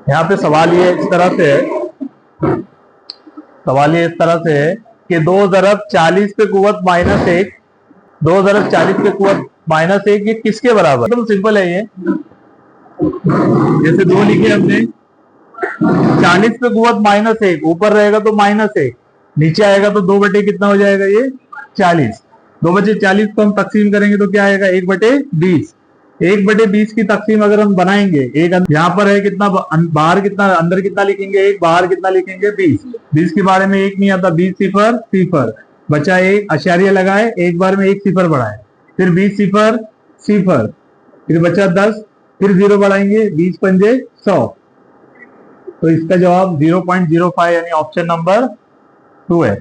यहाँ पे सवाल ये इस तरह से है, सवाल ये इस तरह से है कि 2 ज़रब 40 पे कुव्वत -1, 2 ज़रब 40 पे कुव्वत -1 ये किसके बराबर? एकदम सिंपल है ये। जैसे 2 लिखे हमने, 40 पे कुव्वत -1, ऊपर रहेगा तो -1, नीचे आएगा तो 2 बटे कितना हो जाएगा ये 40। 2/40 को हम तकसीम करेंगे तो क्या आएगा 1/20। 1/20 की तकसीम अगर हम बनाएंगे, एक यहाँ पर है कितना, बाहर कितना, अंदर कितना लिखेंगे 1, बाहर कितना लिखेंगे 20। 20 के बारे में 1 नहीं आता, 20 सिफर सिफर, बचा 1, अशारिया लगाए, एक बार में 1 सिफर बढ़ाए, फिर 20 सिफर सिफर, फिर बचा 10, फिर 0 बढ़ाएंगे, 20 पंजे 100। तो इसका जवाब 0.05 यानी ऑप्शन नंबर 2 है।